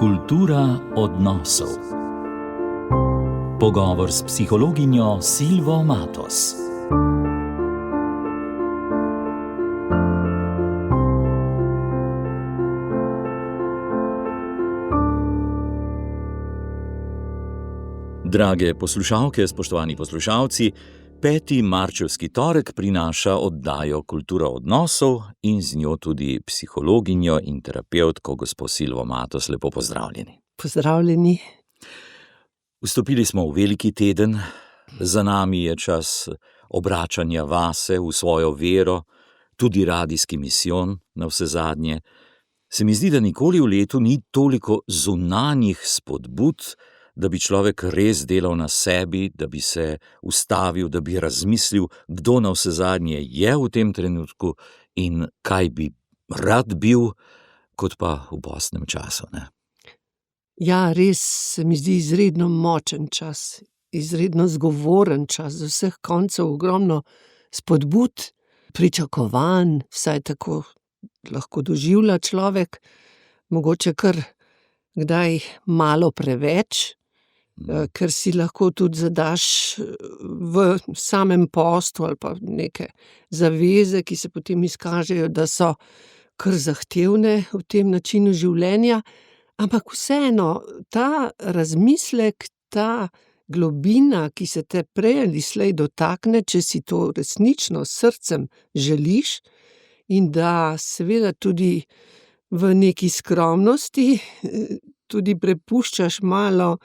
Kultura odnosov. Pogovor s psihologinjo Silvo Matos. Drage poslušalke, spoštovani poslušalci, 5. marčevski torek prinaša oddajo Kultura odnosov in z njo tudi psihologinjo in terapevtko gospo Silvo Matos. Lepo pozdravljeni. Pozdravljeni. Vstopili smo v veliki teden, za nami je čas obračanja vase v svojo vero, tudi radijski misijon navsezadnje. Se mi zdi, da nikoli v letu ni toliko zunanjih spodbud, da bi človek res delal na sebi, da bi se ustavil, da bi razmislil, kdo navsezadnje je v tem trenutku in kaj bi rad bil, kot pa v postnem času, ne? Ja, res se mi zdi izredno močen čas, izredno zgovoren čas, z vseh koncev ogromno spodbud, pričakovanj, vsaj tako lahko doživlja človek, mogoče kar kdaj malo preveč, ker si lahko tudi zadaš v samem postu ali pa neke zaveze, ki se potem izkažejo, da so kar zahtevne v tem načinu življenja, ampak vseeno, ta razmislek, ta globina, ki se te prej ali slej dotakne, če si to resnično s srcem želiš, in da seveda tudi v neki skromnosti tudi prepuščaš malo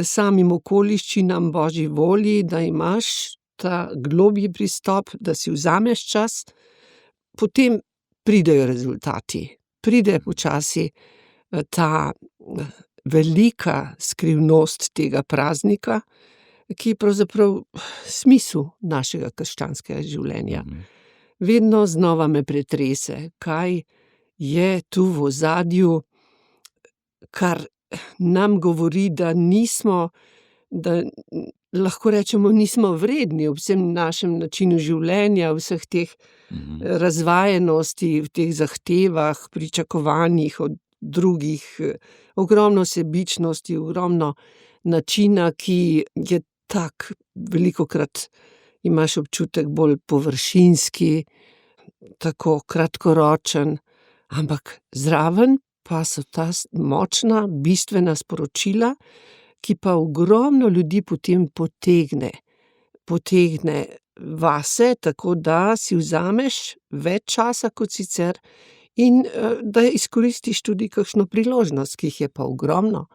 samim okoliščinam, Božji volji, da imaš ta globlji pristop, da si vzameš čas, potem pridejo rezultati. Pride počasi ta velika skrivnost tega praznika, ki je pravzaprav smisel našega krščanskega življenja. Vedno znova me pretrese, kaj je tu v ozadju, kar nam govori, da nismo, da lahko rečemo, nismo vredni v vsem našem načinu življenja, vseh teh razvajenosti, v teh zahtevah, pričakovanjih od drugih, ogromno sebičnosti, ogromno načina, ki je tak, velikokrat imaš občutek bolj površinski, tako kratkoročen, ampak zraven pa so ta močna, bistvena sporočila, ki pa ogromno ljudi potem potegne vase, tako da si vzameš več časa kot sicer in da izkoristiš tudi kakšno priložnost, ki jih je pa ogromno.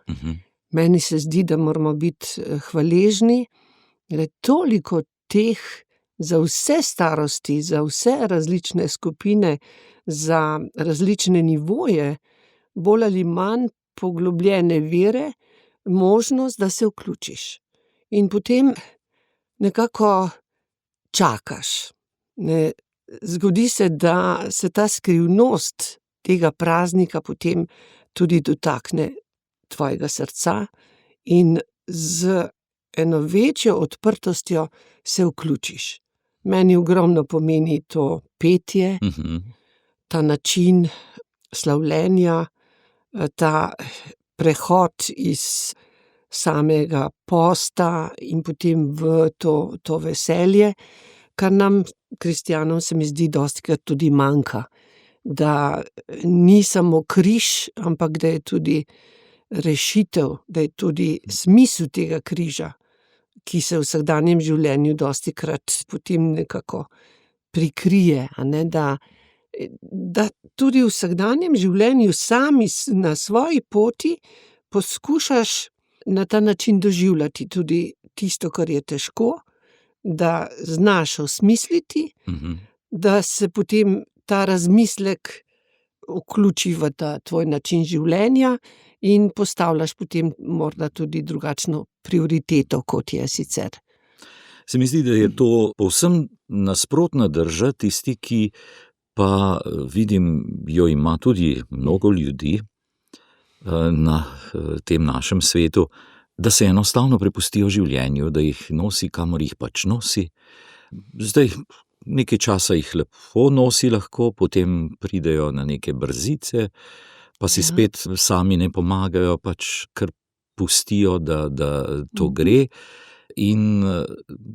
Meni se zdi, da moramo biti hvaležni, da je toliko teh za vse starosti, za vse različne skupine, za različne nivoje, bolj ali manj poglobljene vere, možnost, da se vključiš. In potem nekako čakaš. Zgodi se, da se ta skrivnost tega praznika potem tudi dotakne tvojega srca in z eno večjo odprtostjo se vključiš. Meni ogromno pomeni to petje, ta način slavljenja, ta prehod iz samega posta in potem v to veselje, kar nam, kristjanom, se mi zdi, dostikrat tudi manjka. Da ni samo križ, ampak da je tudi rešitev, da je tudi smisel tega križa, ki se v vsakdanjem življenju dostikrat potem nekako prikrije, a ne, da tudi v vsakdanjem življenju sami na svoji poti poskušaš na ta način doživljati tudi tisto, kar je težko, da znaš osmisliti, da se potem ta razmislek vključi v ta tvoj način življenja in postavljaš potem morda tudi drugačno prioriteto, kot je sicer. Se mi zdi, da je to povsem nasprotna drža, tisti, ki pa vidim, jo ima tudi mnogo ljudi na tem našem svetu, da se enostavno prepustijo življenju, da jih nosi, kamor jih pač nosi. Zdaj, nekaj časa jih lepo nosi lahko, potem pridejo na neke brzice, pa si Ja. spet sami ne pomagajo, pač kar pustijo, da to gre. In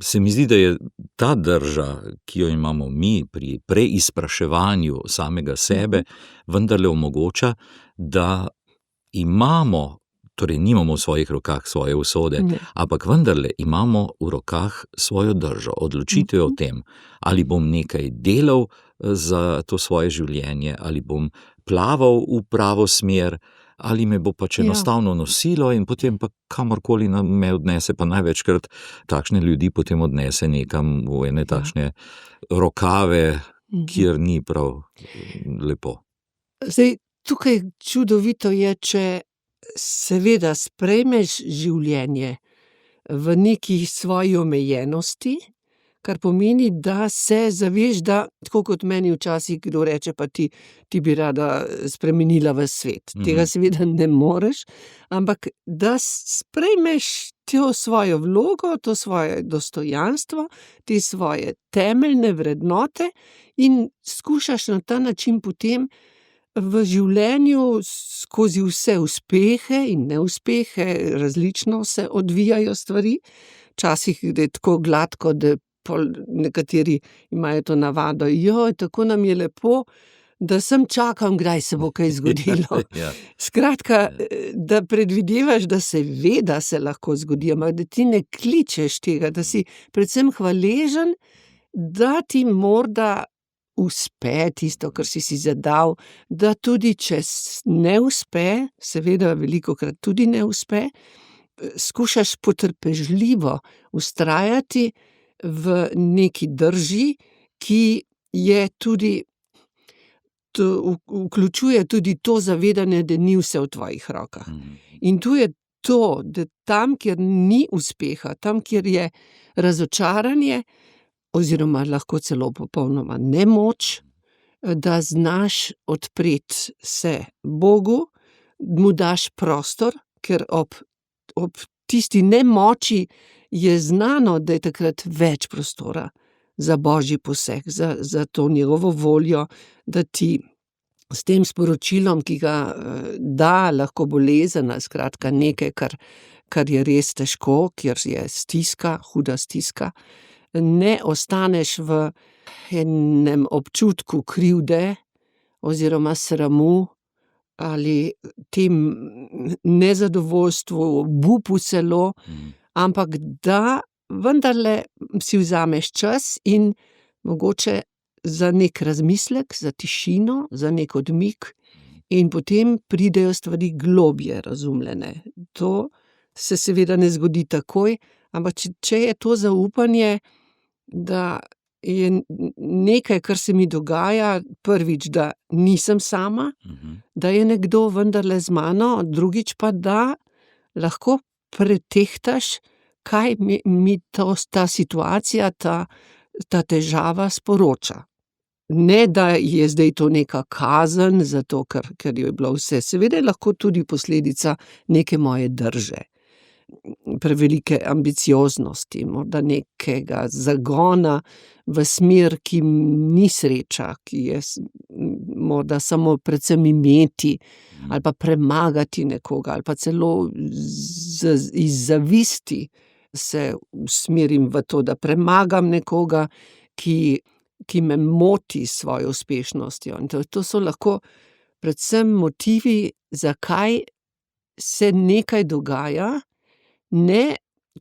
se mi zdi, da je ta drža, ki jo imamo mi pri preizpraševanju samega sebe, vendarle omogoča, da imamo, torej nimamo v svojih rokah svoje usode, Ne. ampak vendarle imamo v rokah svojo držo, odločitev o tem, ali bom nekaj delal za to svoje življenje, ali bom plaval v pravo smer, ali me bo pač Ja. enostavno nosilo in potem pa kamorkoli me odnese, pa največkrat takšne ljudi potem odnese nekam v ene takšne rokave, kjer ni prav lepo. Zdaj, tukaj čudovito je, če seveda sprejmeš življenje v neki svoji omejenosti, kar pomeni, da se zaveš, da tako kot meni včasih kdo reče, pa ti bi rada spremenila ves svet. Tega seveda ne moreš, ampak da sprejmeš to svojo vlogo, to svoje dostojanstvo, te svoje temeljne vrednote in skušaš na ta način potem v življenju skozi vse uspehe in neuspehe, različno se odvijajo stvari. Včasih gre tako gladko, da pol nekateri imajo to navado, tako nam je lepo, da sem čakam, kdaj se bo kaj zgodilo. Ja. Skratka, da predvidevaš, da seveda se lahko zgodi, ampak da ti ne kličeš tega, da si predvsem hvaležen, da ti morda uspe tisto, kar si zadal, da tudi če ne uspe, seveda velikokrat tudi ne uspe, skušaš potrpežljivo vztrajati v neki drži, ki je tudi, vključuje tudi to zavedanje, da ni vse v tvojih rokah. In tu je to, da tam, kjer ni uspeha, tam, kjer je razočaranje, oziroma lahko celo popolnoma nemoč, da znaš odpreti se Bogu, mu daš prostor, ker ob tisti nemoči je znano, da je takrat več prostora za božji poseg, za to njegovo voljo, da ti s tem sporočilom, ki ga da, lahko bolezen, skratka nekaj, kar je res težko, kjer je stiska, huda stiska, ne ostaneš v enem občutku krivde oziroma sramu ali tem nezadovoljstvu, obupu celo, ampak da vendarle si vzameš čas in mogoče za nek razmislek, za tišino, za nek odmik in potem pridejo stvari globje razumljene. To se seveda ne zgodi takoj, ampak če je to zaupanje, da je nekaj, kar se mi dogaja, prvič, da nisem sama, da je nekdo vendarle z mano, drugič pa, da lahko pretehtaš, kaj mi ta situacija, ta težava sporoča. Ne, da je zdaj to neka kazen, zato ker jo je bilo vse. Seveda je lahko tudi posledica neke moje drže, prevelike ambicioznosti, morda nekega zagona v smer, ki ni sreča, ki je morda samo predvsem imeti ali pa premagati nekoga, ali pa celo iz zavisti se usmerim v to, da premagam nekoga, ki me moti s svojo uspešnostjo. In to so lahko predvsem motivi, zakaj se nekaj dogaja, ne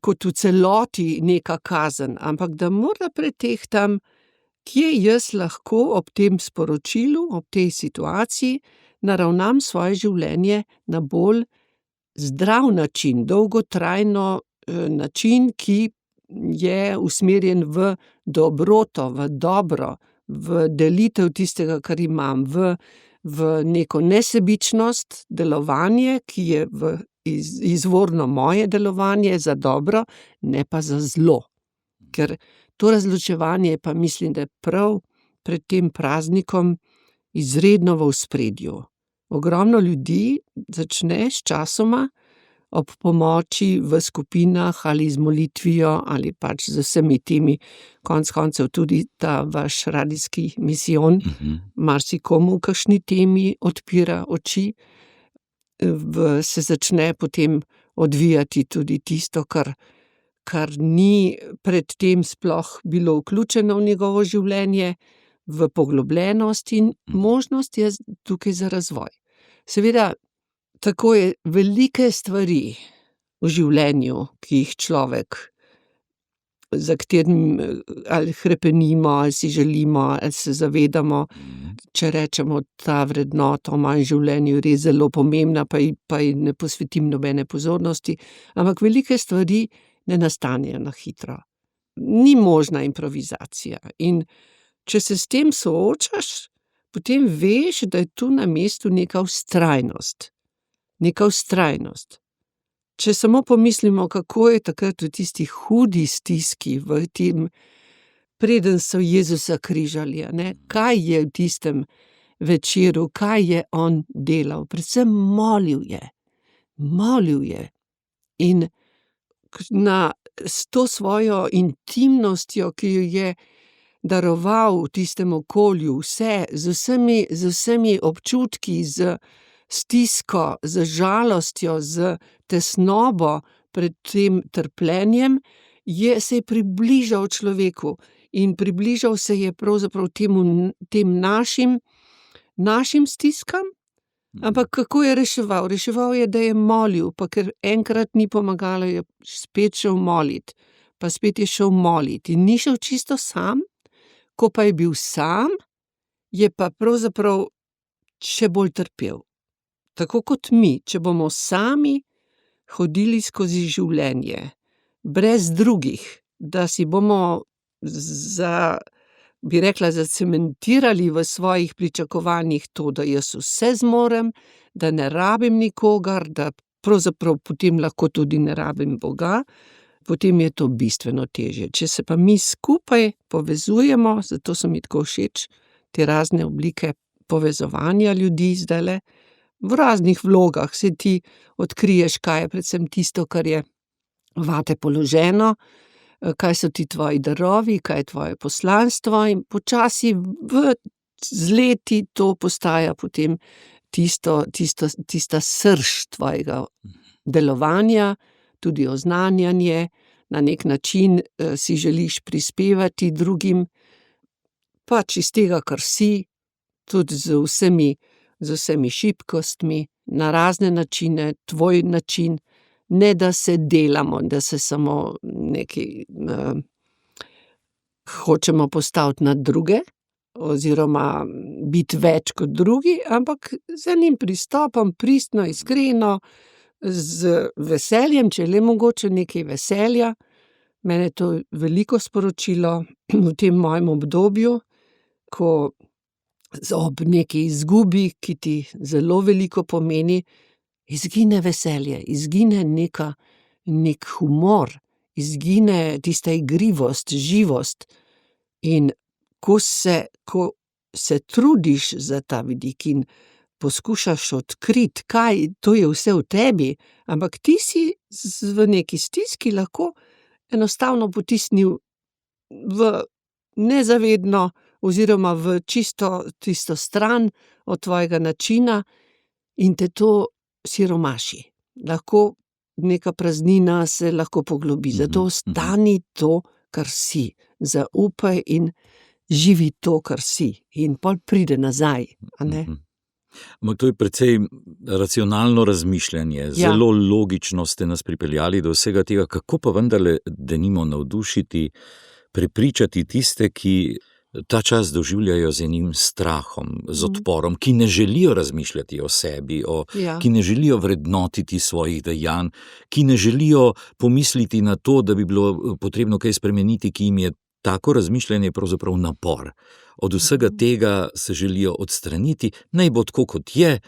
kot v celoti neka kazen, ampak da morda pretehtam, kje jaz lahko ob tem sporočilu, ob tej situaciji naravnam svoje življenje na bolj zdrav način, dolgotrajno način, ki je usmerjen v dobroto, v dobro, v delitev tistega, kar imam, v neko nesebičnost, delovanje, ki je izvorno moje delovanje za dobro, ne pa za zlo. Ker to razločevanje pa mislim, da je prav pred tem praznikom izredno v ospredju. Ogromno ljudi začne sčasoma ob pomoči v skupinah ali z molitvijo ali pač z vsemi temi, konec koncev tudi ta vaš radijski misijon, marsikomu kakšni temi odpira oči, se začne potem odvijati tudi tisto, kar ni predtem sploh bilo vključeno v njegovo življenje, v poglobljenost in možnost je tukaj za razvoj. Seveda, tako je velike stvari v življenju, ki jih človek, za katerim ali hrepenimo, ali si želimo, ali se zavedamo, če rečemo, ta vrednota v mojem življenju res zelo pomembna, pa ji ne posvetim nobene pozornosti, ampak velike stvari ne nastanejo na hitro. Ni možna improvizacija in če se s tem soočaš, potem veš, da je tu na mestu neka vztrajnost. Neka vztrajnost. Če samo pomislimo, kako je takrat v tisti hudi stiski, v tem, preden so Jezusa križali, kaj je v tistem večeru, kaj je on delal, predvsem molil je. Molil je. In s to svojo intimnostjo, ki jo je daroval v tistem okolju, z vsemi občutki, z stisko, z žalostjo, z tesnobo pred tem trpljenjem, se je približal človeku in približal se je pravzaprav tem našim stiskam, ampak kako je reševal? Reševal je, da je molil, pa ker enkrat ni pomagalo, je spet šel molit, pa spet je šel molit in ni šel čisto sam, ko pa je bil sam, je pa pravzaprav še bolj trpel. Tako kot mi, če bomo sami hodili skozi življenje, brez drugih, da si bomo bi rekla, zacementirali v svojih pričakovanjih to, da jaz vse zmorem, da ne rabim nikogar, da pravzaprav potem lahko tudi ne rabim Boga, potem je to bistveno težje. Če se pa mi skupaj povezujemo, zato so mi tako všeč te razne oblike povezovanja ljudi zdajle, v raznih vlogah se ti odkriješ, kaj je predvsem tisto, kar je vate položeno, kaj so ti tvoji darovi, kaj je tvoje poslanstvo in počasi z leti to postaja potem tista srž tvojega delovanja, tudi oznanjanje, na nek način si želiš prispevati drugim, pač iz tega, kar si, tudi z vsemi šibkostmi, na razne načine, tvoj način, ne da se delamo, da se samo nekaj hočemo postaviti nad druge, oziroma biti več kot drugi, ampak z enim pristopom, pristno, iskreno, z veseljem, če je le mogoče nekaj veselja. Mene je to veliko sporočilo v tem mojem obdobju, ko ob neki izgubi, ki ti zelo veliko pomeni, izgine veselje, izgine nek humor, izgine tista igrivost, živost. In ko se trudiš za ta vidik in poskušaš odkriti, kaj to je vse v tebi, ampak ti si v neki stiski lahko enostavno potisnil v nezavedno oziroma v čisto tisto stran od tvojega načina in te to siromaši. Lahko neka praznina se lahko poglobi, zato ostani to, kar si. Zaupaj in živi to, kar si. In pol pride nazaj, a ne? To je precej racionalno razmišljanje, zelo logično ste nas pripeljali do vsega tega, kako pa vendarle denimo navdušiti, prepričati tiste, ki ta čas doživljajo z enim strahom, z odporom, ki ne želijo razmišljati o sebi, ki ne želijo vrednotiti svojih dejanj, ki ne želijo pomisliti na to, da bi bilo potrebno kaj spremeniti, ki jim je tako razmišljanje pravzaprav napor. Od vsega tega se želijo odstraniti, naj bo tako, kot je,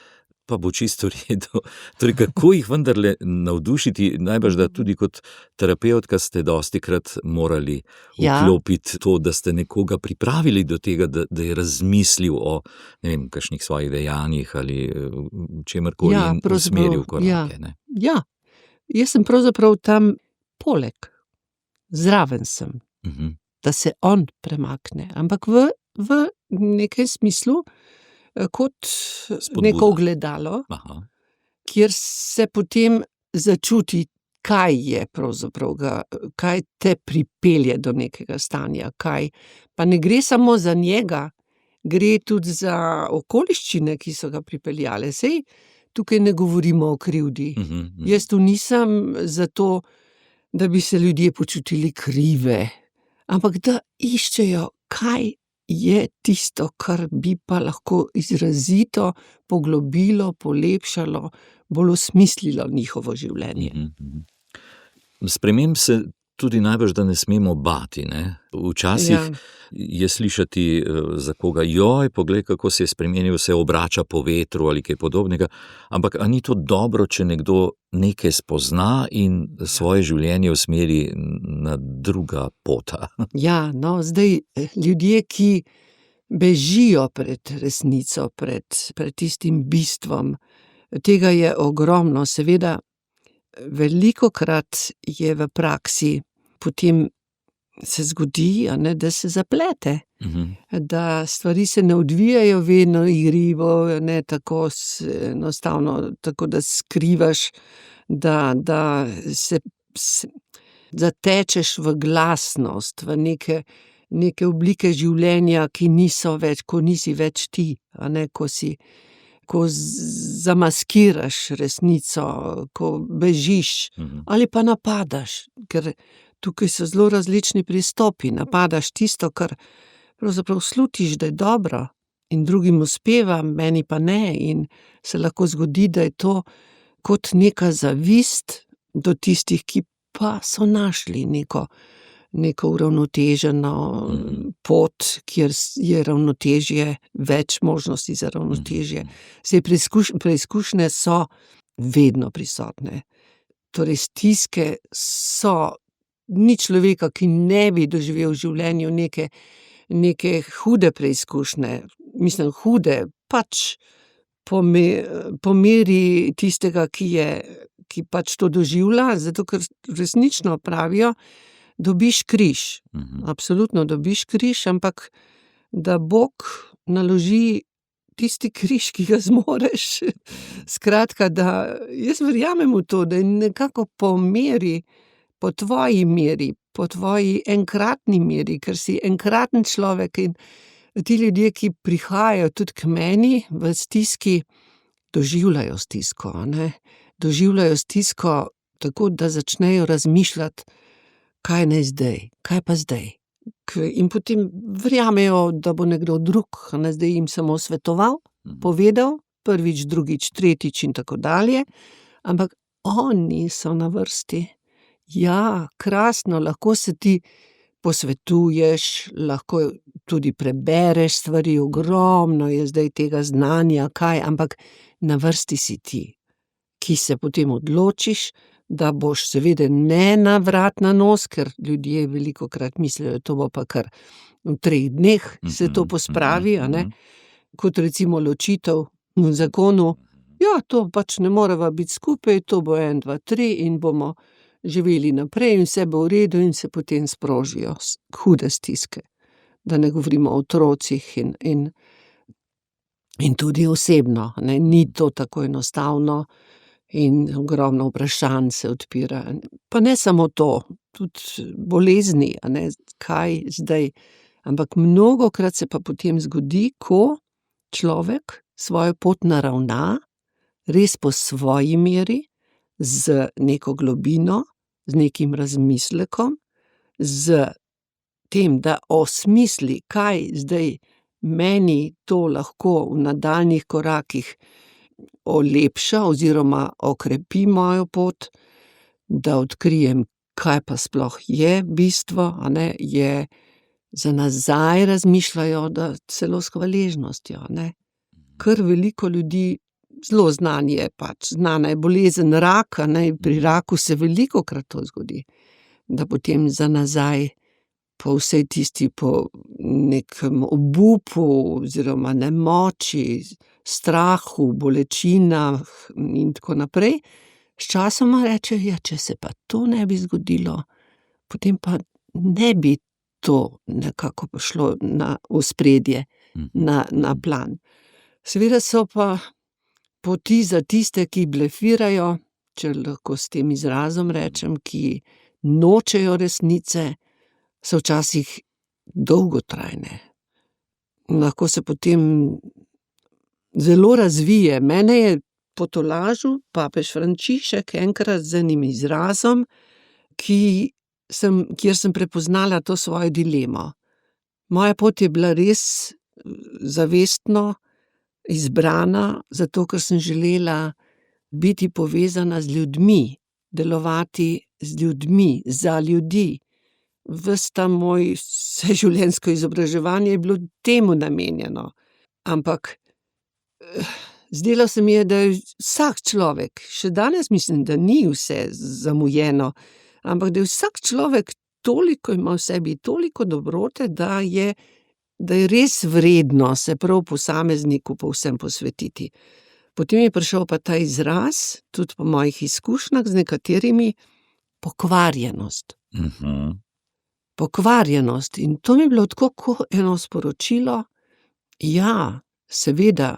pa bo čisto redo. Torej, kako jih vendarle navdušiti, najbrž da tudi kot terapevtka ste dostikrat morali vklopiti to, da ste nekoga pripravili do tega, da je razmislil o, ne vem, kakšnih svojih dejanjih ali čemerkoli in usmeril korake. Ja, Jaz sem pravzaprav tam poleg, zraven sem, da se on premakne, ampak v nekem smislu, kot Spodbuda. neko ogledalo, Aha. kjer se potem začuti, kaj je pravzaprav kaj te pripelje do nekega stanja, pa ne gre samo za njega, gre tudi za okoliščine, ki so ga pripeljale. Saj tukaj ne govorimo o krivdi. Jaz tu nisem zato, da bi se ljudje počutili krive, ampak da iščejo, kaj je tisto, kar bi pa lahko izrazito poglobilo, polepšalo, bolj osmislilo njihovo življenje. Sprememb se tudi najbrž, da ne smemo bati, ne? Včasih je slišati za koga, poglej, kako se je spremenil, se obrača po vetru ali kaj podobnega, ampak a ni to dobro, če nekdo nekaj spozna in svoje življenje usmeri na druga pota? Ja, no, zdaj ljudje, ki bežijo pred resnico, pred tistim bistvom, tega je ogromno, seveda. Velikokrat je v praksi, potem se zgodi, da se zaplete, da stvari se ne odvijajo vedno igrivo, tako enostavno, tako da skrivaš, da se zatečeš v glasnost, v neke oblike življenja, ki niso več, ko nisi več ti, ko zamaskiraš resnico, ko bežiš ali pa napadaš, ker tukaj so zelo različni pristopi. Napadaš tisto, kar pravzaprav slutiš, da je dobro in drugim uspeva, meni pa ne, in se lahko zgodi, da je to kot neka zavist do tistih, ki pa so našli neko uravnoteženo pot, kjer je ravnotežje, več možnosti za ravnotežje. Saj preizkušnje so vedno prisotne. Torej, stiske so, ni človeka, ki ne bi doživel v življenju neke hude preizkušnje. Mislim, hude, pač po meri tistega, ki pač to doživlja, zato ker resnično pravijo, dobiš križ. Absolutno dobiš križ, ampak da Bog naloži tisti križ, ki ga zmoreš. Skratka, da jaz verjamem v to, da je nekako po meri, po tvoji meri, po tvoji enkratni meri, ker si enkraten človek, in ti ljudje, ki prihajajo tudi k meni v stiski, doživljajo stisko, Doživljajo stisko tako, da začnejo razmišljati, kaj naj zdaj, kaj pa zdaj. In potem verjamejo, da bo nekdo drug, zdaj jim samo svetoval, povedal, prvič, drugič, tretjič in tako dalje, ampak oni so na vrsti. Ja, krasno, lahko se ti posvetuješ, lahko tudi prebereš stvari, ogromno je zdaj tega znanja, ampak na vrsti si ti, ki se potem odločiš, da boš seveda ne na vrat na nos, ker ljudje velikokrat mislijo, to bo pa kar v 3 dneh se to pospravi, kot recimo ločitev v zakonu. Ja, to pač ne moreva biti skupaj, to bo 1, 2, 3 in bomo živeli naprej in vse bo v redu in se potem sprožijo hude stiske. Da ne govorimo o otrocih in tudi osebno, ni to tako enostavno. In ogromno vprašanj se odpira. Pa ne samo to, tudi bolezni, kaj zdaj. Ampak mnogokrat se pa potem zgodi, ko človek svojo pot naravna, res po svoji meri, z neko globino, z nekim razmislekom, z tem, da osmisli, kaj zdaj meni to lahko v nadaljnjih korakih olepša oziroma okrepi mojo pot, da odkrijem, kaj pa sploh je bistvo, je za nazaj razmišljajo, da celo s hvaležnostjo, Kar veliko ljudi, zelo znana je bolezen raka, pri raku se velikokrat to zgodi, da potem za nazaj po vsej tisti, po nekem obupu oziroma nemoči, strahu, bolečinah in tako naprej, Sčasoma reče, ja, če se pa to ne bi zgodilo, potem pa ne bi to nekako prišlo na ospredje, na plan. Seveda so pa poti za tiste, ki blefirajo, če lahko s tem izrazom rečem, ki nočejo resnice, so včasih dolgotrajne. Lahko se potem zelo razvije. Mene je potolažil papež Frančišek enkrat z enim izrazom, kjer sem prepoznala to svojo dilemo. Moja pot je bila res zavestno izbrana, zato ker sem želela biti povezana z ljudmi, delovati z ljudmi, za ljudi. Ves ta moj vseživljenjsko izobraževanje je bilo temu namenjeno. Ampak zdelo se mi je, da je vsak človek, še danes mislim, da ni vse zamujeno, ampak da je vsak človek toliko ima v sebi, toliko dobrote, da je res vredno se prav posamezniku povsem posvetiti. Potem je prišel pa ta izraz, tudi po mojih izkušnjah z nekaterimi, pokvarjenost. Pokvarjenost. In to mi je bilo tako kot eno sporočilo, ja, seveda,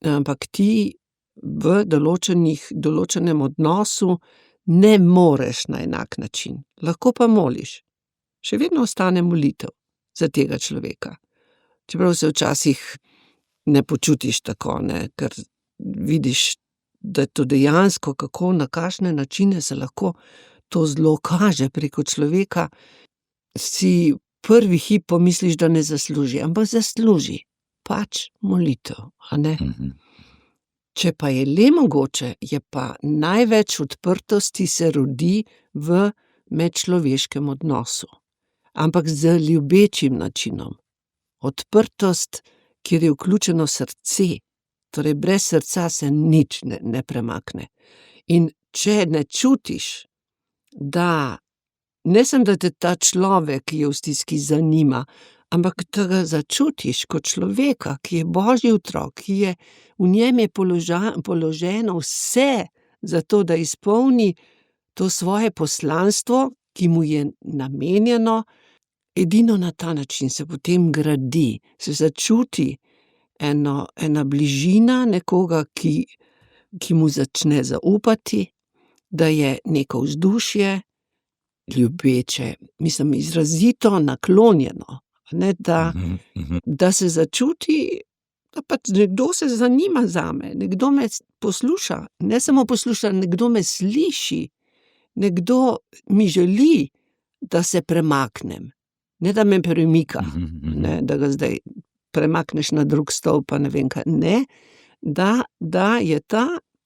ampak ti v določenem odnosu ne moreš na enak način. Lahko pa moliš. Še vedno ostane molitev za tega človeka. Čeprav se včasih ne počutiš tako, ne, ker vidiš, da je to dejansko, kako, na kakšne načine se lahko to zelo kaže preko človeka, si prvi hip pomisliš, da ne zasluži, ampak zasluži. Pač molitev, a ne? Če pa je le mogoče, je pa največ odprtosti se rodi v medčloveškem odnosu. Ampak z ljubečim načinom. Odprtost, kjer je vključeno srce, torej brez srca se nič ne premakne. In če ne čutiš, da ne samo, da te ta človek, ki je v stiski, zanima, ampak da ga začutiš kot človeka, ki je Božji otrok, ki je v njem je položeno vse za to, da izpolni to svoje poslanstvo, ki mu je namenjeno, edino na ta način se potem gradi, se začuti ena bližina nekoga, ki mu začne zaupati, da je neko vzdušje ljubeče, mislim, izrazito naklonjeno, ne, da se začuti, da pač nekdo se zanima zame, nekdo me posluša, ne samo posluša, nekdo me sliši, nekdo mi želi, da se premaknem, ne da me premika, ne, da ga zdaj premakneš na drug stol, pa ne vem kaj, ne, da je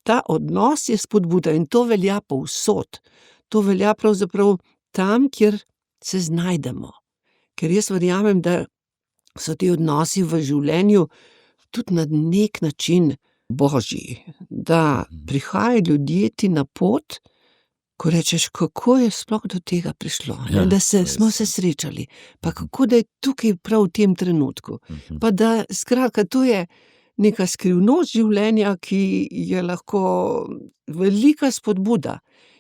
ta odnos je spodbuda in to velja povsod. To velja pravzaprav tam, kjer se znajdemo. Ker jaz verjamem, da so ti odnosi v življenju tudi na nek način božji, da prihajajo ljudje ti na pot, ko rečeš, kako je sploh do tega prišlo, ne, da smo se srečali, pa kako da je tukaj prav v tem trenutku. Pa da, skratka, to je neka skrivnost življenja, ki je lahko velika spodbuda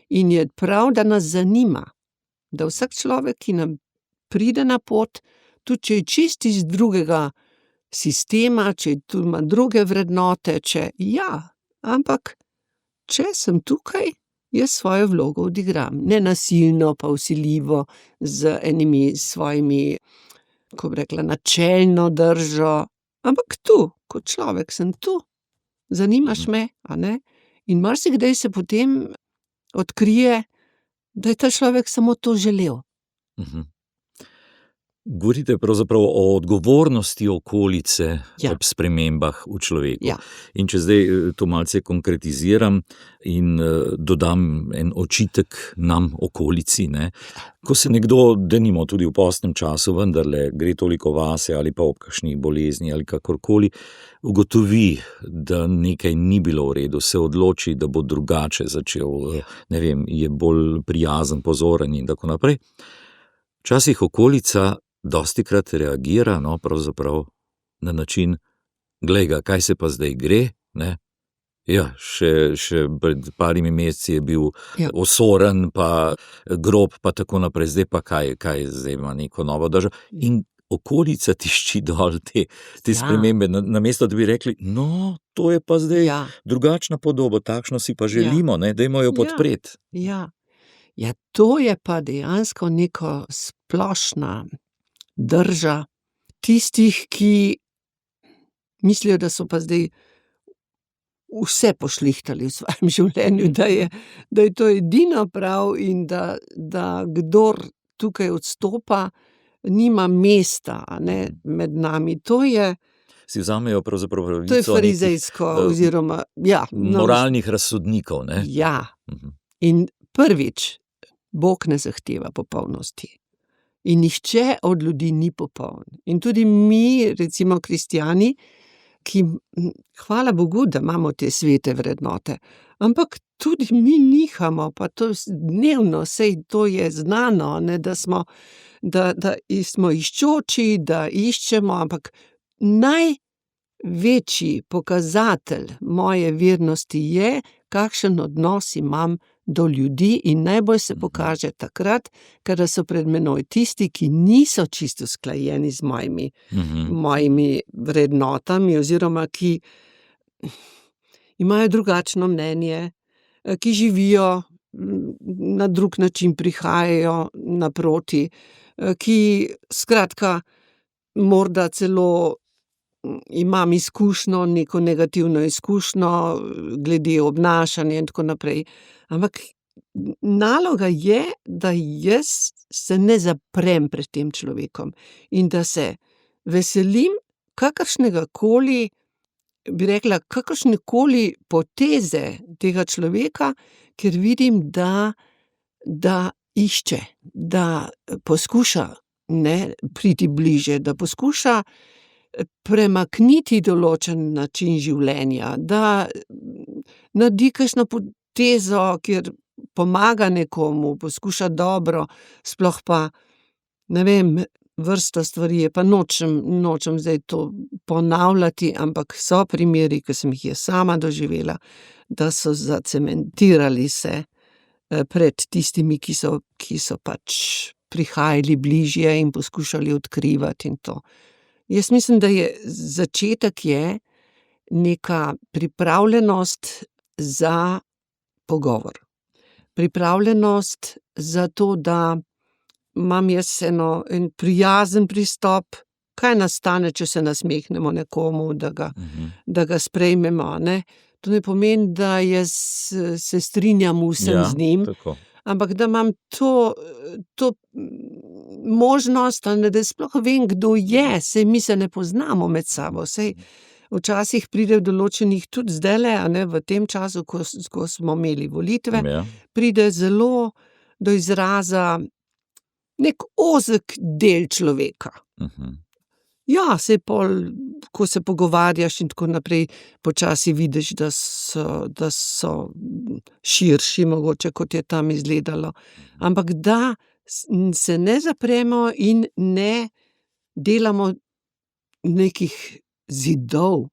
in je prav, da nas zanima, da vsak človek, ki nam pride na pot, tudi če je čist iz drugega sistema, če tudi ima druge vrednote, ampak če sem tukaj, jaz svojo vlogo odigram. Ne nasilno, pa vsiljivo, z enimi svojimi, kako bi rekla, načelno držo, ampak tu, kot človek sem tu. Zanimaš me, a ne? In marsikdaj se potem odkrije, da je ta človek samo to želel. Govorite pravzaprav o odgovornosti okolice ob spremembah v človeku. In če zdaj to malce konkretiziram in dodam en očitek nam, okolici, ne, ko se nekdo, denimo tudi v postnem času, vendarle gre toliko vase ali pa ob kakšni bolezni ali kakorkoli, ugotovi, da nekaj ni bilo v redu, se odloči, da bo drugače začel, ne vem, je bolj prijazen, pozoren in tako naprej. Včasih okolica dostikrat reagira, pravzaprav na način, glej ga, kaj se pa zdaj gre, ne? Ja, še pred parimi meseci je bil Ja. osoren, pa grob, pa tako naprej. Zdaj pa kaj zdaj ima neko novo držo. In okolica tišči dol te Ja. spremembe, namesto da bi rekli, no, to je pa zdaj Ja. drugačna podoba, takšno si pa želimo, ne, dajmo jo Ja. podpreti. Ja. Ja, to je pa dejansko neka splošna drža tistih, ki mislijo, da so pa zdaj vse pošlihtali v svojem življenju, da je to edino prav in da kdor tukaj odstopa, nima mesta, a ne, med nami. Si vzamejo pravzaprav To je pravico nekih farizejsko oziroma, ja, no, moralnih razsodnikov, ne. ja. Mhm. In prvič, Bog ne zahteva popolnosti. In nihče od ljudi ni popoln. In tudi mi, recimo kristjani, ki, hvala Bogu, da imamo te svete vrednote, ampak tudi mi nihamo, pa to dnevno, sej to je znano, ne, da smo iščoči, da iščemo, ampak največji pokazatelj moje vernosti je, kakšen odnos imam do ljudi, in najbolj se pokaže takrat, kadar so pred menoj tisti, ki niso čisto usklajeni z mojimi vrednotami oziroma ki imajo drugačno mnenje, ki živijo na drug način, prihajajo naproti, ki skratka morda celo imam izkušnjo, neko negativno izkušnjo glede obnašanja in tako naprej. Ampak naloga je, da jaz se ne zaprem pred tem človekom in da se veselim kakršnegakoli, bi rekla, kakršnekoli poteze tega človeka, ker vidim, da išče, da poskuša, ne, priti bliže, da poskuša premakniti določen način življenja, da naredi kakšno potezo, kjer pomaga nekomu, poskuša dobro, sploh pa, ne vem, vrsto stvari je, pa nočem zdaj to ponavljati, ampak so primeri, ki sem jih jaz sama doživela, da so zacementirali se pred tistimi, ki so pač prihajali bližje in poskušali odkrivati in to. Jaz mislim, da začetek je neka pripravljenost za pogovor. Pripravljenost za to, da imam jaz en prijazen pristop, kaj nastane, če se nasmehnemo nekomu, da ga sprejmemo, ne. To ne pomeni, da jaz se strinjam vsem z njim, tako. ampak da imam to možnost, a ne, da sploh vem, kdo je, saj mi se ne poznamo med sabo, saj včasih pride v določenih, tudi zdajle, a ne, v tem času, ko smo imeli volitve, Ja. pride zelo do izraza neki ozek del človeka. Ja, saj pol, ko se pogovarjaš in tako naprej, počasi vidiš, da so širši mogoče, kot je tam izgledalo. Ampak da se ne zapremo in ne delamo nekih zidov,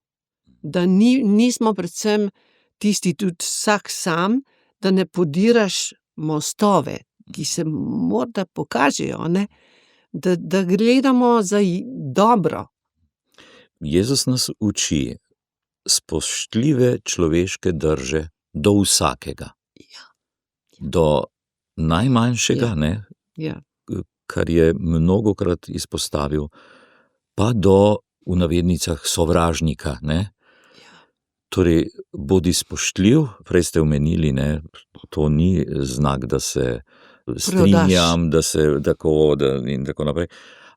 da nismo predvsem tisti tudi vsak sam, da ne podiraš mostove, ki se morda pokažejo, ne, da gledamo za dobro. Jezus nas uči spoštljive človeške drže do vsakega. Ja. Do najmanjšega, Ja. ne, Ja. kar je mnogokrat izpostavil, pa do, v navednicah, sovražnika, ne. Torej, bodi spoštljiv, prej ste omenili, ne, to ni znak, da se strinjam, da se tako, in tako naprej,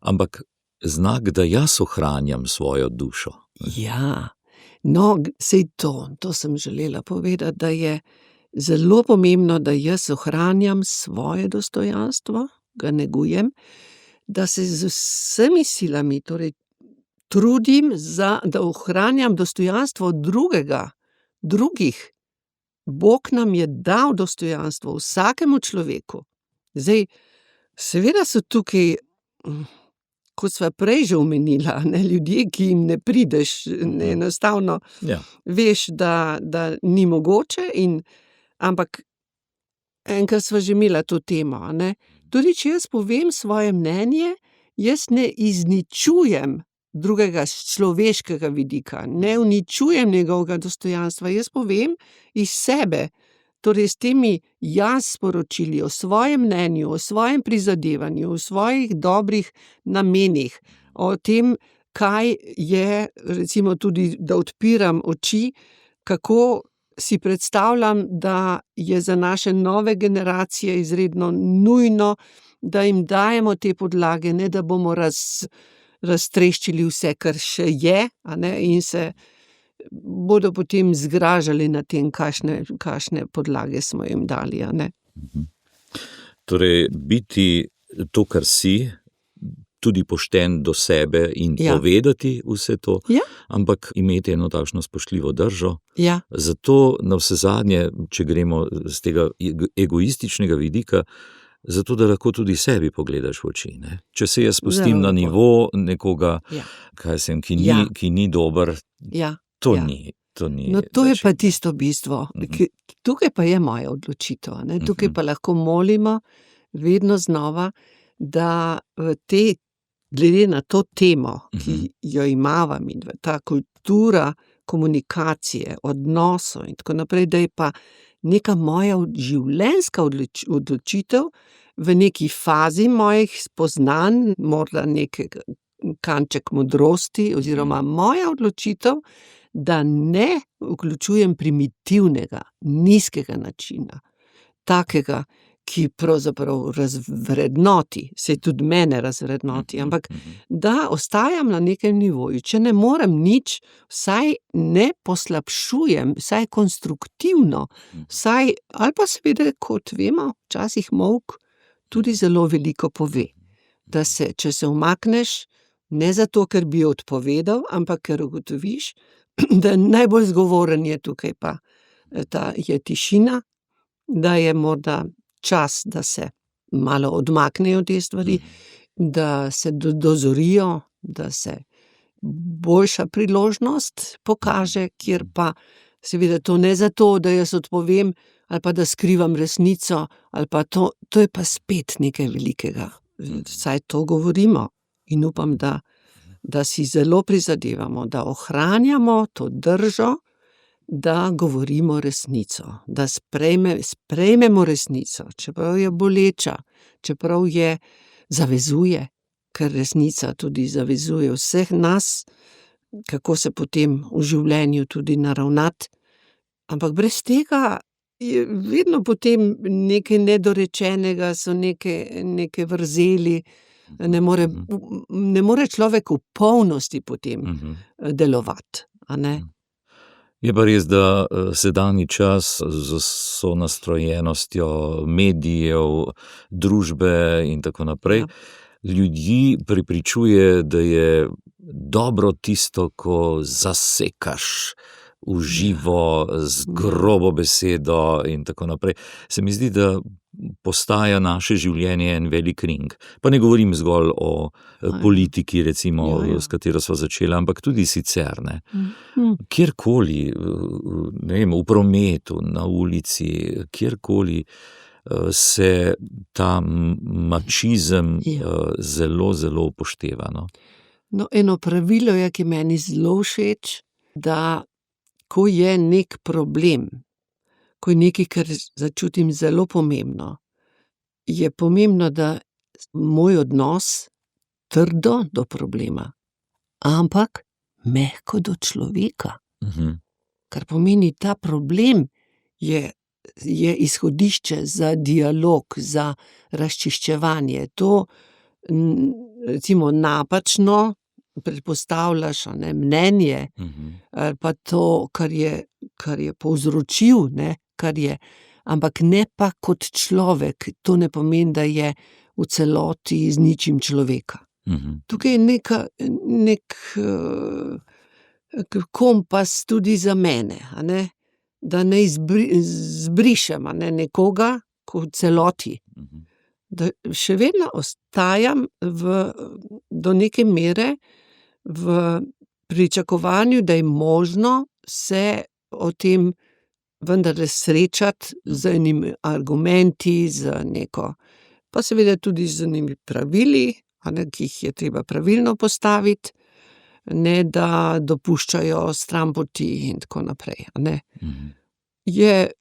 ampak znak, da jaz ohranjam svojo dušo. Ja, no, sej to sem želela povedati, da je zelo pomembno, da jaz ohranjam svoje dostojanstvo, ga negujem, da se z vsemi silami, torej trudim, da ohranjam dostojanstvo drugih. Bog nam je dal dostojanstvo vsakemu človeku. Zdaj, seveda so tukaj kot sva prej že omenila, ne, ljudje, ki jim ne prideš, ne, enostavno Ja. veš, da ni mogoče ampak enkrat sva že imela to temo, a ne. Tudi če jaz povem svoje mnenje, jaz ne izničujem drugega s človeškega vidika, ne uničujem njegovega dostojanstva, jaz povem iz sebe, torej s temi sporočili o svojem mnenju, o svojem prizadevanju, o svojih dobrih namenih, o tem, kaj je, recimo tudi, da odpiram oči, kako si predstavljam, da je za naše nove generacije izredno nujno, da jim dajemo te podlage, ne da bomo raztreščili vse, kar še je, a ne, in se bodo potem zgražali nad tem, kakšne podlage smo jim dali, a ne. Torej, biti to, kar si, tudi pošten do sebe in povedati vse to, ampak imeti eno takšno spoštljivo držo. Ja. Zato navsezadnje, če gremo z tega egoističnega vidika, zato da lahko tudi sebi pogledaš v oči, ne. Če se jaz spustim na nivo nekoga, ki ni dober, to ni. No, to je pa tisto bistvo. Tukaj pa je moja odločitev, ne. Tukaj pa lahko molimo vedno znova, da glede na to temo, ki jo imava midva, ta kultura komunikacije, odnosov in tako naprej, da je pa neka moja življenjska odločitev v neki fazi mojih spoznanj, morda neki kanček modrosti, oziroma moja odločitev, da ne vključujem primitivnega, nizkega načina, takega, ki pravzaprav razvrednoti, saj tudi mene razvrednoti, ampak da ostajam na nekem nivoju. Če ne morem nič, vsaj ne poslabšujem, vsaj konstruktivno, ali pa seveda, kot vemo, včasih molk tudi zelo veliko pove. Da če se umakneš, ne zato, ker bi odpovedal, ampak ker ugotoviš, da najbolj zgovoren je tukaj pa je tišina, da je morda čas, da se malo odmaknejo te stvari, da se dozorijo, da se boljša priložnost pokaže, kjer pa seveda to ne zato, da jaz odpovem, ali pa da skrivam resnico, ali pa to je pa spet nekaj velikega. Vsaj to govorimo in upam, da si zelo prizadevamo, da ohranjamo to držo, da govorimo resnico, da sprejmemo resnico, čeprav je boleča, čeprav zavezuje, ker resnica tudi zavezuje vseh nas, kako se potem v življenju tudi naravnati, ampak brez tega je vedno potem nekaj nedorečenega, so neke vrzeli, ne more človek v polnosti potem delovati, a ne. Je pa res, da sedanji čas z vso nastrojenostjo medijev, družbe in tako naprej, ljudi prepričuje, da je dobro tisto, ko zasekaš v živo z grobo besedo in tako naprej. Se mi zdi, da postaja naše življenje en velik ring. Pa ne govorim zgolj o politiki, recimo, s katero sva začela, ampak tudi sicer, ne. Kjerkoli, ne vem, v prometu, na ulici, kjerkoli se ta mačizem zelo, zelo upošteva, no. No, eno pravilo je, ki meni zelo všeč, da ko je nek problem, ko je nekaj, kar začutim zelo pomembno, je pomembno, da moj odnos trdo do problema, ampak mehko do človeka. Kar pomeni, ta problem je izhodišče za dialog, za razčiščevanje. To, recimo, napačno predpostavljaš, ne, mnenje, ali pa to, kar je povzročil, ne, ampak ne pa kot človek. To ne pomeni, da je v celoti izničim človeka. Tukaj je nek kompas tudi za mene, a ne, da ne zbrišem, a ne, nekoga kot celoti. Da še vedno ostajam do neke mere v pričakovanju, da je možno se o tem vendarle srečati z enimi argumenti, z neko, pa seveda tudi z enimi pravili, a ne, ki jih je treba pravilno postaviti, ne da dopuščajo stranpoti in tako naprej, a ne. Je,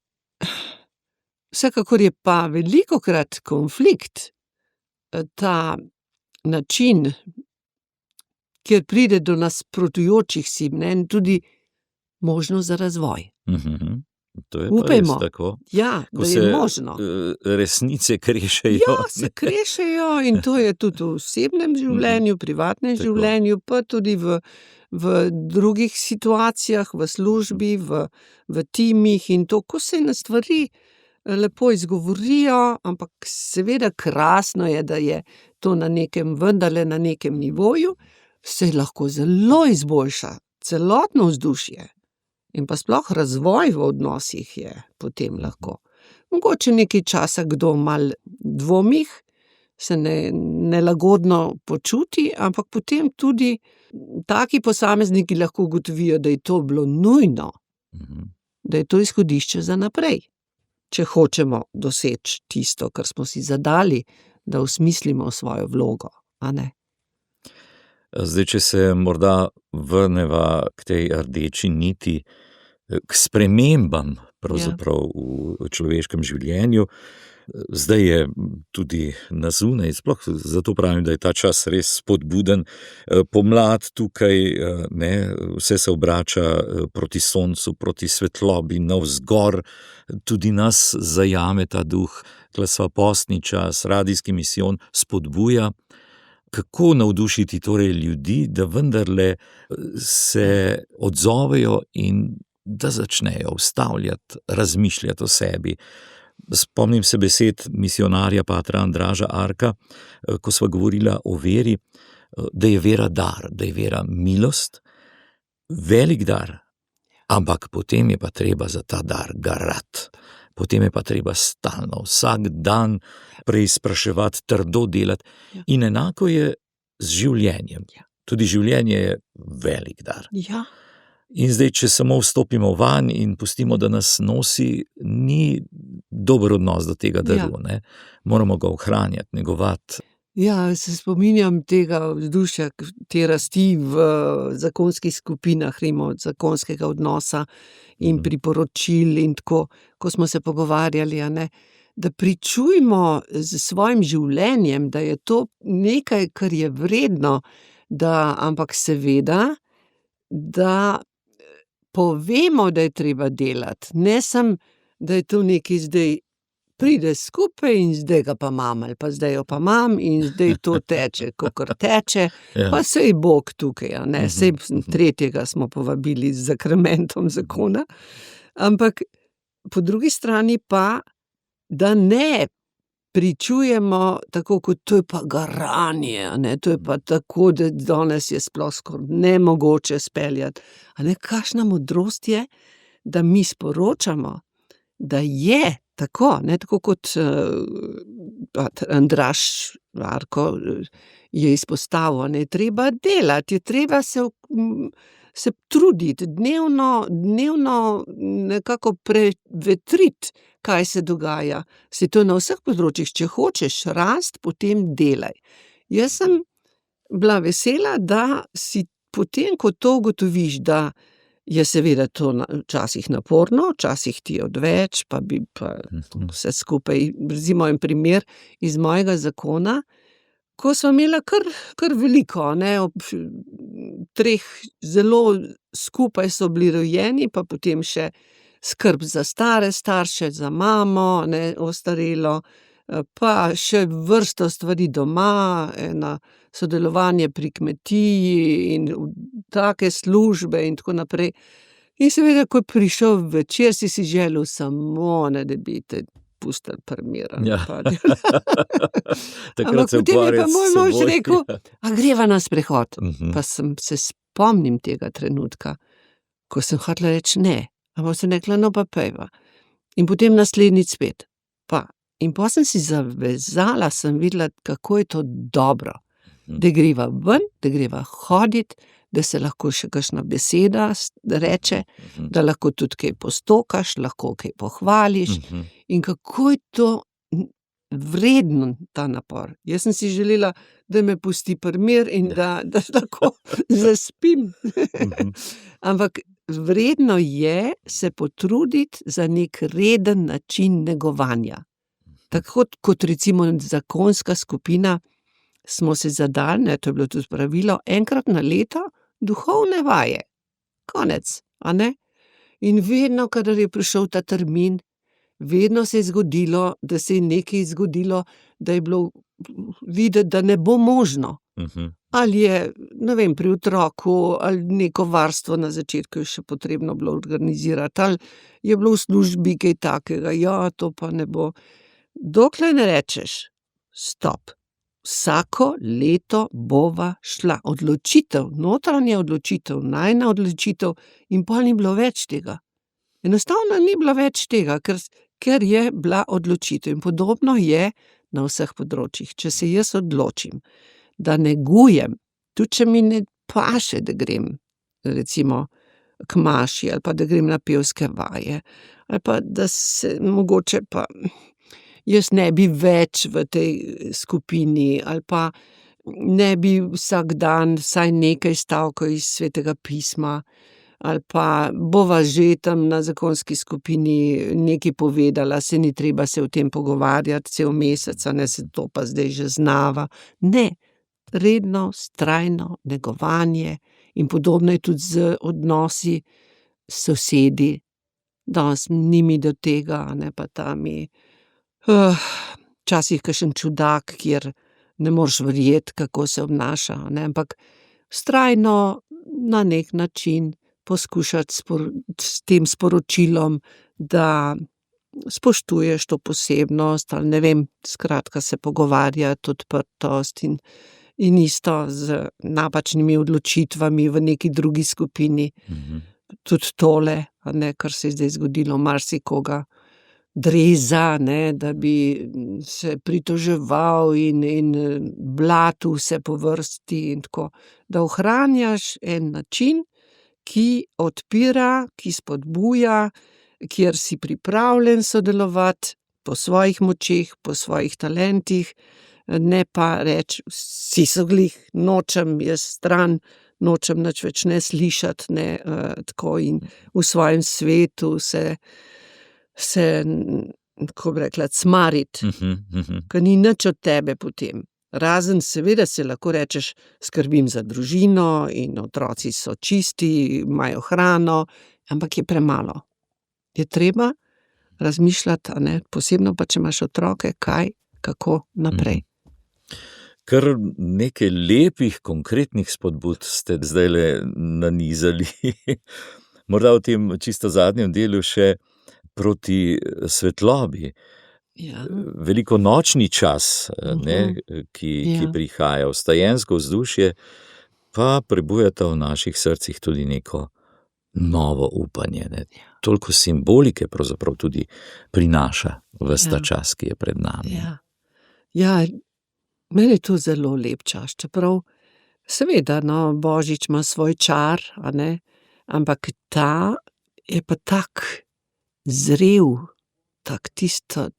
vsekakor je pa velikokrat konflikt, ta način, kjer pride do nasprotujočih si mnenj, tudi možnost za razvoj. To je pa Upajmo. res tako. Ja, Ko da se je možno. resnice krešejo. Ja, se krešejo in to je tudi v osebnem življenju, privatnem Tako. življenju, pa tudi v drugih situacijah, v službi, v timih in to, ko se ene stvari lepo izgovorijo, ampak seveda krasno je, da je to na nekem, vendarle na nekem nivoju, se lahko zelo izboljša celotno vzdušje. In pa sploh razvoj v odnosih je potem lahko. Mogoče nekaj časa kdo malo dvomih, se nelagodno počuti, ampak potem tudi taki posamezniki lahko ugotovijo, da je to bilo nujno, da je to izhodišče za naprej. Če hočemo doseči tisto, kar smo si zadali, da osmislimo svojo vlogo, a ne? Zdaj, če se morda vrneva k tej rdeči niti, k spremembam pravzaprav v človeškem življenju. Zdaj je tudi na zunaj, sploh zato pravim, da je ta čas res spodbuden. Pomlad tukaj, ne, vse se obrača proti soncu, proti svetlobi, navzgor, tudi nas zajame ta duh, tule sva postni čas, radijski misijon spodbuja. Kako navdušiti torej ljudi, da vendarle se odzovejo in da začnejo ustavljati, razmišljati o sebi. Spomnim se besed misionarja patra Andraža Arka, ko sva govorila o veri, da je vera dar, da je vera milost, velik dar, ampak potem je pa treba za ta dar garati. Potem je pa treba stalno, vsak dan preizpraševati, trdo delati. In enako je z življenjem. Tudi življenje je velik dar. Ja. In zdaj, če samo vstopimo vanj in pustimo, da nas nosi, ni dober odnos do tega daru, ne. Moramo ga ohranjati, negovati. Ja, se spominjam tega vzdušja, te rasti v zakonskih skupinah, zakonskega odnosa in priporočil in tako, ko smo se pogovarjali, a ne, da pričujmo s svojim življenjem, da je to nekaj, kar je vredno, ampak seveda, da povemo, da je treba delati, ne samo, da je to nekaj zdaj pride skupaj in zdaj ga pa imam ali pa zdaj jo pa imam in zdaj to teče, kakor teče, pa saj Bog tukaj, a ne, saj tretjega smo povabili z zakramentom zakona, ampak po drugi strani pa, da ne pričujemo tako, kot to je pa garanje, a ne, to je pa tako, da danes je sploh skoraj nemogoče speljati, a ne, kakšna modrost je, da mi sporočamo, da je tako, ne, tako kot Andraž Arko je izpostavil, a ne, treba delati, je treba se truditi, dnevno nekako prevetriti, kaj se dogaja. Saj to je na vseh področjih, če hočeš rast, potem delaj. Jaz sem bila vesela, da si potem, ko to ugotoviš, da je seveda to včasih naporno, včasih ti je odveč, pa bi pa vse skupaj, recimo en primer iz mojega zakona, ko sva imela kar veliko, ne, ob 3 zelo skupaj so bili rojeni, pa potem še skrb za stare starše, za mamo, ne, ostarelo, pa še vrsto stvari doma, sodelovanje pri kmetiji in take službe in tako naprej. In seveda, ko je prišel večer, si želel samo, ne, da bi te pustili pri miru. Ampak potem je pa moj mož rekel, a greva na sprehod. Pa se spomnim tega trenutka, ko sem hotela reči ne, ampak sem rekla, no pa pojva. In potem naslednjič spet. In potem sem si zavezala, sem videla, kako je to dobro. Da greva ven, da greva hodit, da se lahko še kakšna beseda reče, da lahko tudi kaj postokaš, lahko kaj pohvališ. In kako je to vreden ta napor. Jaz sem si želela, da me pusti pri miru in da lahko zaspim. Ampak vredno je se potruditi za neki reden način negovanja. Tako kot recimo zakonska skupina smo se zadali, to je bilo tudi pravilo, enkrat na leto duhovne vaje. Konec, a ne? In vedno, kadar je prišel ta termin, vedno se je zgodilo, da se je nekaj zgodilo, da je bilo videti, da ne bo možno. Ali je, ne vem, pri otroku, ali neko varstvo na začetku je še potrebno bilo organizirati, ali je bilo v službi kaj takega, ja, to pa ne bo. Dokler ne rečeš, stop, vsako leto bova šla. Odločitev, notranja odločitev, najina odločitev in pol ni bilo več tega. Enostavno ni bilo več tega, ker je bila odločitev. In podobno je na vseh področjih. Če se jaz odločim, da negujem, tudi če mi ne paše, da grem, recimo, k maši, ali pa da grem na pevske vaje, ali pa da se mogoče pa jaz ne bi več v tej skupini, ali pa ne bi vsak dan vsaj nekaj stavkov iz Svetega pisma, ali pa bova že tam na zakonski skupini nekaj povedala, se ni treba se o tem pogovarjati cel mesec, a ne, se to pa zdaj že znava. Ne, redno, vztrajno negovanje in podobno je tudi z odnosi s sosedi. Danes ni mi do tega, a ne, pa tam je včasih kakšen čudak, kjer ne moreš verjeti, kako se obnaša, a ne, ampak vztrajno na neki način poskušati s tem sporočilom, da spoštuješ to posebnost, ali ne vem, skratka se pogovarjati, odprtost in isto z napačnimi odločitvami v neki drugi skupini. Tudi tole, a ne, kar se je zdaj zgodilo, marsikoga dreza, ne, da bi se pritoževal in blatil vse po vrsti in tako. Da ohranjaš en način, ki odpira, ki spodbuja, kjer si pripravljen sodelovati po svojih močeh, po svojih talentih, ne pa reči, vsi so glih, nočem jaz stran, nočem nič več ne slišati, ne, tako in v svojem svetu se, kako bi rekla, cmariti, ker ni nič od tebe potem. Razen seveda se lahko rečeš, skrbim za družino in otroci so čisti, imajo hrano, ampak je premalo. Je treba razmišljati, a ne, posebno pa, če imaš otroke, kaj, kako naprej. Kar nekaj lepih, konkretnih spodbud ste zdajle nanizali. Morda v tem čisto zadnjem delu še proti svetlobi. Ja. Veliko nočni čas, ne, ki prihaja, vstajensko vzdušje, pa prebujata v naših srcih tudi neko novo upanje. Ne. Toliko simbolike pravzaprav tudi prinaša ves ta čas, ki je pred nami. Ja, meni je to zelo lep čas, čeprav seveda, no, Božič ima svoj čar, a ne, ampak ta je pa tak zrel, tak tisto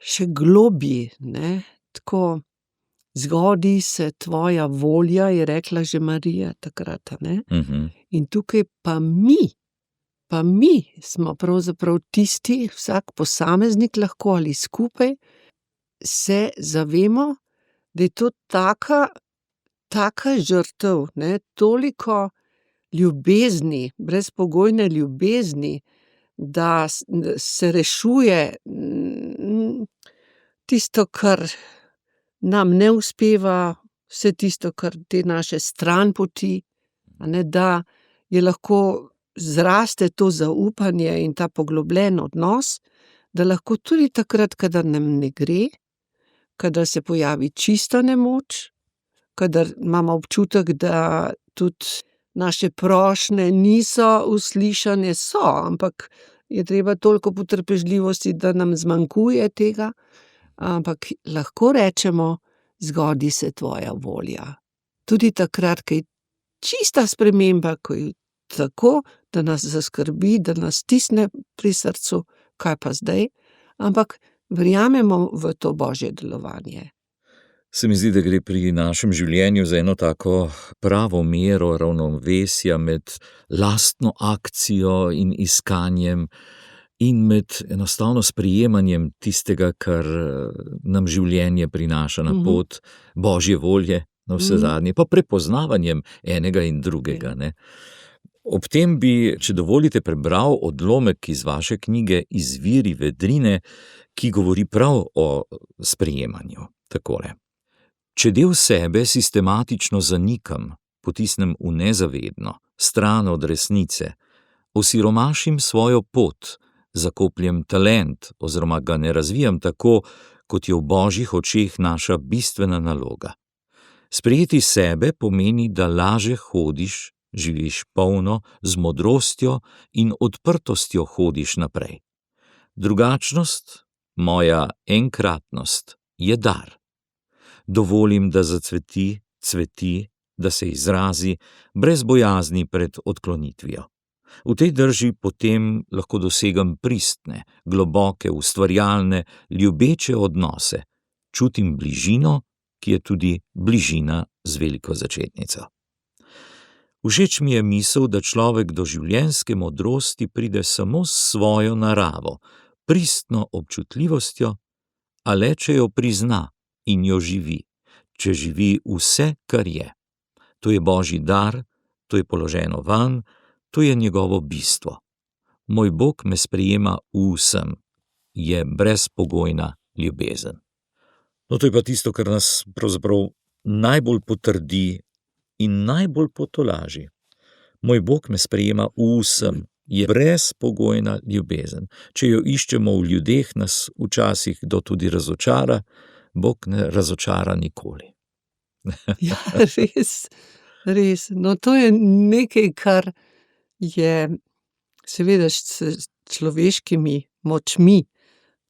še globji, ne, tako zgodi se tvoja volja, je rekla že Marija takrat, a ne. In tukaj pa mi smo pravzaprav tisti, vsak posameznik lahko ali skupaj, se zavemo, da je to taka žrtev, ne, toliko ljubezni, brezpogojne ljubezni, da se rešuje tisto, kar nam ne uspeva, vse tisto, kar te naše stranpoti, a ne, da je lahko zraste to zaupanje in ta poglobljen odnos, da lahko tudi takrat, kadar nam ne gre, kadar se pojavi čista nemoč, kadar imamo občutek, da tudi naše prošnje niso uslišane, ampak je treba toliko potrpežljivosti, da nam zmanjkuje tega, ampak lahko rečemo, zgodi se tvoja volja. Tudi takrat, ko je čista sprememba, ko je tako, da nas zaskrbi, da nas stisne pri srcu, kaj pa zdaj, ampak verjamemo v to Božje delovanje. Se mi zdi, da gre pri našem življenju za eno tako pravo mero ravnovesja med lastno akcijo in iskanjem in med enostavno sprejemanjem tistega, kar nam življenje prinaša na pot, Božje volje na vse zadnje, pa prepoznavanjem enega in drugega, ne. Ob tem bi, če dovolite, prebral odlomek iz vaše knjige Izviri vedrine, ki govori prav o sprejemanju. Takole. Če del sebe sistematično zanikam, potisnem v nezavedno, stran od resnice, osiromašim svojo pot, zakopljem talent oziroma ga ne razvijam tako, kot je v Božjih očeh naša bistvena naloga. Sprejeti sebe pomeni, da laže hodiš, živiš polno, z modrostjo in odprtostjo hodiš naprej. Drugačnost, moja enkratnost, je dar. Dovolim, da zacveti, cveti, da se izrazi, brez bojazni pred odklonitvijo. V tej drži potem lahko dosegam pristne, globoke, ustvarjalne, ljubeče odnose, čutim bližino, ki je tudi bližina z veliko začetnico. Všeč mi je misel, da človek do življenjske modrosti pride samo s svojo naravo, pristno občutljivostjo, a le če jo prizna in jo živi, če živi vse, kar je. To je Božji dar, to je položeno vanj, to je njegovo bistvo. Moj Bog me sprejema vsem, je brezpogojna ljubezen. No, to je pa tisto, kar nas pravzaprav najbolj potrdi in najbolj potolaži. Moj Bog me sprejema vsem, je brezpogojna ljubezen. Če jo iščemo v ljudeh, nas včasih kdo tudi razočara, Bog ne razočara nikoli. Ja, res. No, to je nekaj, kar je seveda s človeškimi močmi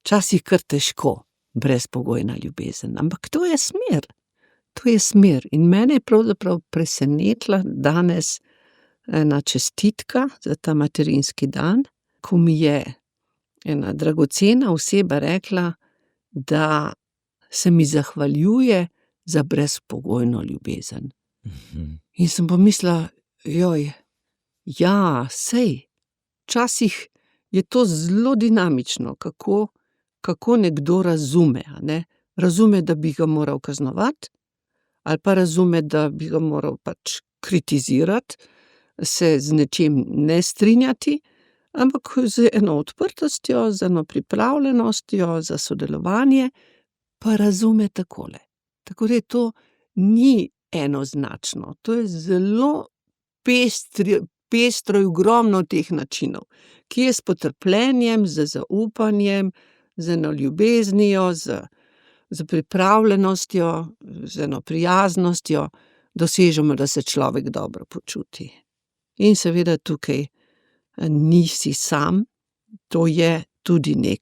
včasih kar težko, brezpogojna ljubezen, ampak to je smer. To je smer in mene je pravzaprav presenetila danes ena čestitka za ta materinski dan, ko mi je ena dragocena oseba rekla, da se mi zahvaljuje za brezpogojno ljubezen. In sem pomislila, ja, sej, včasih je to zelo dinamično, kako nekdo razume, a ne? Razume, da bi ga moral kaznovati, ali pa razume, da bi ga moral pač kritizirati, se z nečim ne strinjati, ampak z eno odprtostjo, z eno pripravljenostjo za sodelovanje, pa razume takole. Tako da to ni enoznačno, to je zelo pestro in ogromno teh načinov, ki je s potrpljenjem, z zaupanjem, z eno ljubeznijo, z pripravljenostjo, z eno prijaznostjo dosežemo, da se človek dobro počuti. In seveda tukaj nisi sam, to je tudi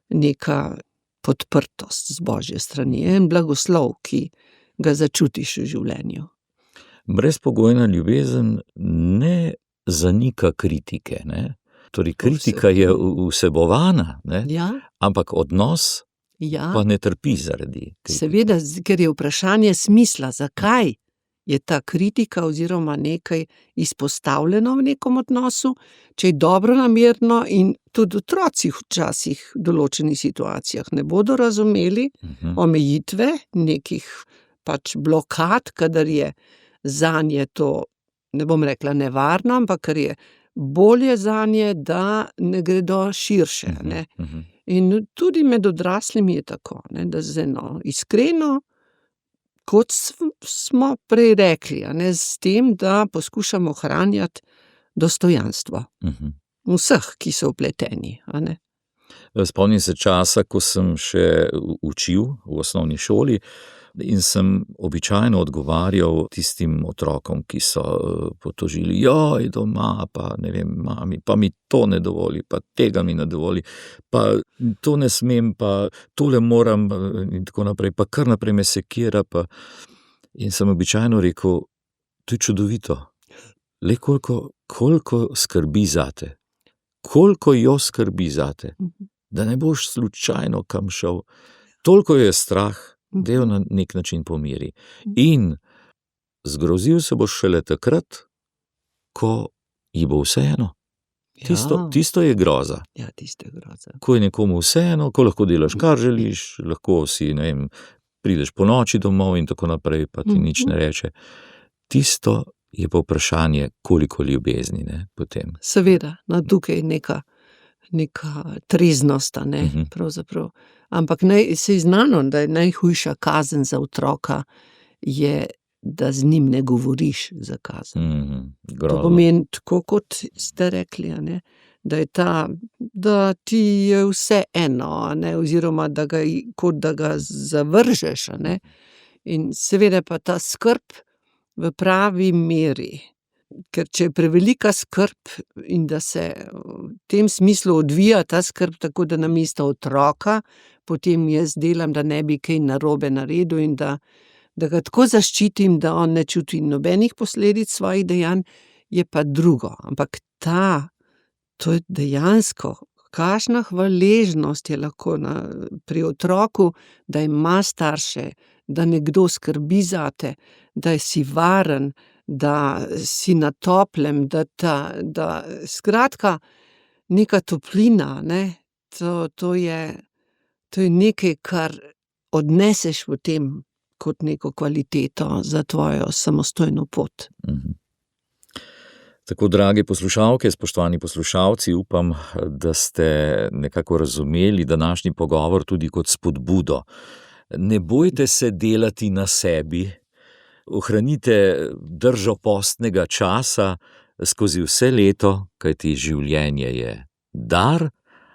neka podprtost z Božje strani, en blagoslov, ki ga začutiš v življenju. Brezpogojna ljubezen ne zanika kritike, ne? Torej, kritika je vsebovana, ne? Ja. Ampak odnos pa ne trpi zaradi kritike. Seveda, ker je vprašanje smisla, zakaj je ta kritika oziroma nekaj izpostavljeno v nekom odnosu, če je dobronamerno in tudi otroci včasih v določenih situacijah ne bodo razumeli omejitve nekih pač blokad, kadar je zanje to, ne bom rekla nevarno, ampak ker je bolje zanje, da ne gredo širše, ne. In tudi med odraslimi je tako, ne, da z eno iskreno, kot smo prej rekli, a ne, s tem, da poskušamo ohranjati dostojanstvo vseh, ki so vpleteni, a ne. Spomnim se časa, ko sem še učil v osnovni šoli in sem običajno odgovarjal tistim otrokom, ki so potožili, doma, pa ne vem, mami, pa mi to ne dovoli, pa tega mi ne dovoli, pa To ne smem, pa tole moram in tako naprej, pa kar naprej me sekira. In sem običajno rekel, to je čudovito. Le koliko skrbi zate, koliko jo skrbi zate, da ne boš slučajno kam šel. Toliko je strah, da jo na nek način pomiri. In zgrozil se boš šele takrat, ko ji bo vseeno. Tisto je groza. Ja, tisto je groza. Ko je nekomu vseeno, ko lahko delaš, kar želiš, lahko si, ne vem, prideš po noči domov in tako naprej, pa ti nič ne reče. Tisto je pa vprašanje, koliko ljubezni, ne, potem. Seveda, tukaj je neka treznost, ne, pravzaprav. Ampak se je znano, da je najhujša kazen za otroka je, da z njim ne govoriš za kazen. To pomeni, tako kot ste rekli, ne, da ti je vse eno, ne, oziroma kot da ga zavržeš. Ne. In seveda pa ta skrb v pravi meri, ker če je prevelika skrb in da se v tem smislu odvija ta skrb tako, da namesto otroka, potem jaz delam, da ne bi kaj narobe naredil in da ga tako zaščitim, da on ne čuti nobenih posledic svojih dejanj, je pa drugo. Ampak to je dejansko, kakšna hvaležnost je lahko pri otroku, da ima starše, da nekdo skrbi zate, da si varen, da si na toplem, da skratka, neka toplina, ne, to je nekaj, kar odneseš v tem kot neko kvaliteto za tvojo samostojno pot. Tako, drage poslušalke, spoštovani poslušalci, upam, da ste nekako razumeli današnji pogovor tudi kot spodbudo. Ne bojte se delati na sebi, ohranite držo postnega časa skozi vse leto, kajti življenje je dar,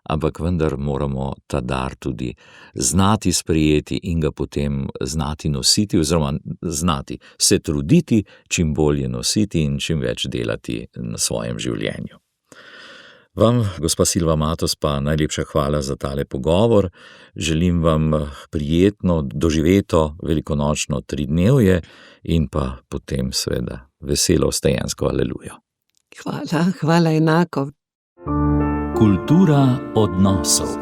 ampak vendar moramo ta dar tudi znati sprejeti in ga potem znati nositi, oziroma znati se truditi, čim bolje nositi in čim več delati na svojem življenju. Vam, gospa Silva Matos, pa najlepša hvala za tale pogovor. Želim vam prijetno, doživeto velikonočno tridnevje in pa potem seveda veselo vstajensko alelujo. Hvala enako. Kultura odnosov.